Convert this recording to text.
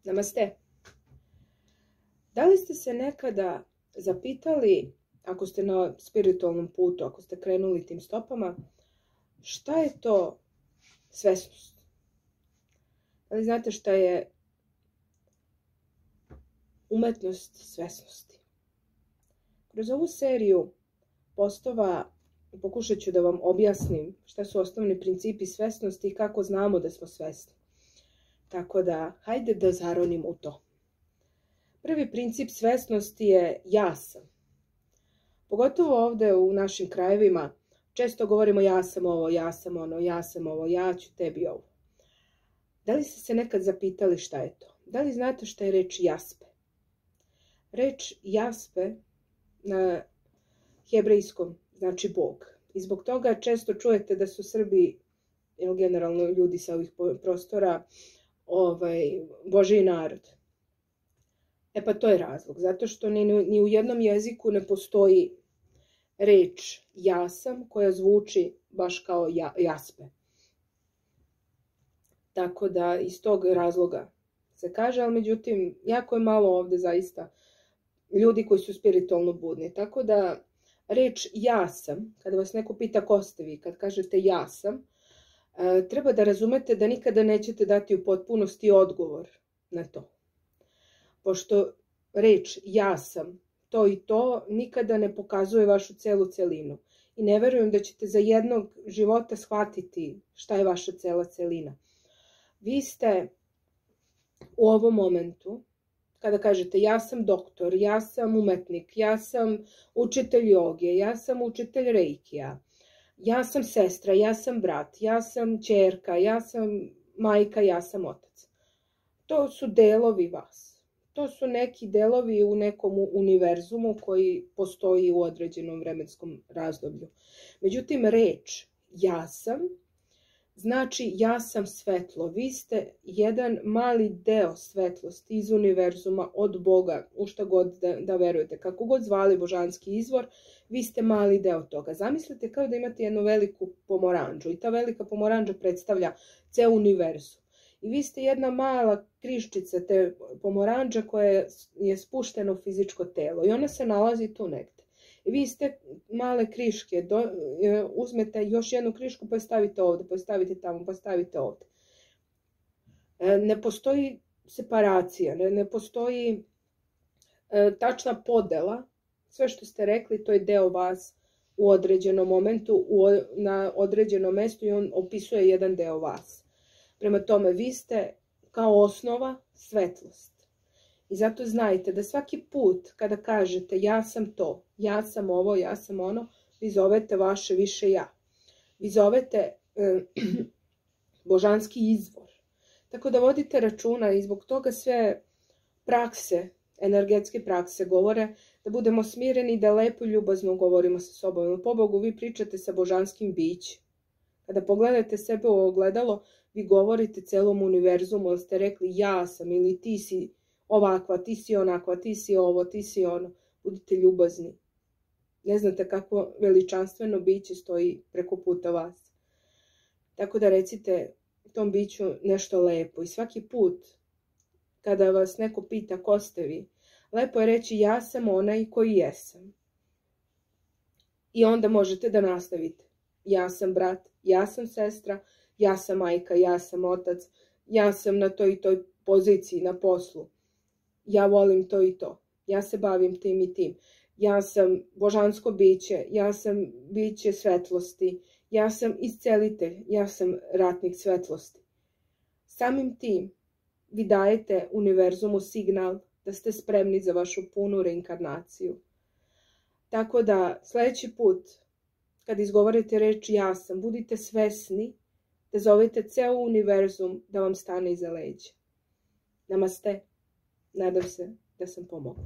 Namaste. Da li ste se nekada zapitali, ako ste na spiritualnom putu, ako ste krenuli tim stopama, šta je to svesnost? Da li znate šta je umetnost svesnosti? Kroz ovu seriju postova pokušat ću da vam objasnim šta su osnovni principi svesnosti i kako znamo da smo svesni. Tako da, hajde da zaronimo u to. Prvi princip svesnosti je ja sam. Pogotovo ovde u našim krajevima često govorimo ja sam ovo, ja sam ono, ja sam ovo, ja ću tebi ovo. Da li ste se nekad zapitali šta je to? Da li znate šta je reč jaspe? Reč jaspe na hebrejskom znači Bog. I zbog toga često čujete da su Srbi, generalno ljudi sa ovih prostora, Božji narod. Pa to je razlog. Zato što ni u jednom jeziku ne postoji reč ja sam koja zvuči baš kao jaspe. Tako da iz tog razloga se kaže, ali međutim jako je malo ovde zaista ljudi koji su spiritualno budni. Tako da reč ja sam, kada vas neko pita ko ste vi, kad kažete ja sam, treba da razumete da nikada nećete dati u potpunosti odgovor na to. Pošto reč ja sam, to i to, nikada ne pokazuje vašu celu celinu. I ne verujem da ćete za jednog života shvatiti šta je vaša cela celina. Vi ste u ovom momentu, kada kažete ja sam doktor, ja sam umetnik, ja sam učitelj joge, ja sam učitelj reikija, ja sam sestra, ja sam brat, ja sam ćerka, ja sam majka, ja sam otac. To su delovi vas. To su neki delovi u nekom univerzumu koji postoji u određenom vremenskom razdoblju. Međutim, reč ja sam znači ja sam svetlo. Vi ste jedan mali deo svetlosti iz univerzuma od Boga, u šta god da verujete. Kako god zvali božanski izvor, vi ste mali deo toga. Zamislite kao da imate jednu veliku pomoranđu i ta velika pomoranđa predstavlja ceo univerzum. I vi ste jedna mala kriščica te pomoranđa koja je spuštena u fizičko telo i ona se nalazi tu negde. I vi ste male kriške, uzmete još jednu krišku pa je stavite ovde, pa je stavite tamo, pa stavite ovde. Ne postoji separacija, ne postoji tačna podela. Sve što ste rekli, to je deo vas u određenom momentu, na određenom mestu i on opisuje jedan deo vas. Prema tome, vi ste kao osnova svetlost. I zato znajte da svaki put kada kažete ja sam to, ja sam ovo, ja sam ono, vi zovete vaše više ja. Vi zovete božanski izvor. Tako da vodite računa i zbog toga sve prakse, energetske prakse govore da budemo smireni, da lepo i ljubazno govorimo sa sobom. Pobogu, vi pričate sa božanskim bićem. Kada pogledate sebe u ogledalo, vi govorite celom univerzumu, jer ste rekli ja sam ili ti si ovakva, ti si onakva, ti si ovo, ti si ono. Budite ljubazni. Ne znate kako veličanstveno biće stoji preko puta vas. Tako da recite tom biću nešto lepo. I svaki put kada vas neko pita ko ste vi, lepo je reći ja sam onaj koji jesam. I onda možete da nastavite. Ja sam brat, ja sam sestra, ja sam majka, ja sam otac, ja sam na toj i toj poziciji na poslu. Ja volim to i to. Ja se bavim tim i tim. Ja sam božansko biće, ja sam biće svetlosti, ja sam iscelitelj, ja sam ratnik svetlosti. Samim tim vi dajete univerzumu signal da ste spremni za vašu punu reinkarnaciju. Tako da sledeći put kad izgovorite reč ja sam, budite svesni da zovete ceo univerzum da vam stane iza leđa. Namaste. Nadam se da sam pomogla.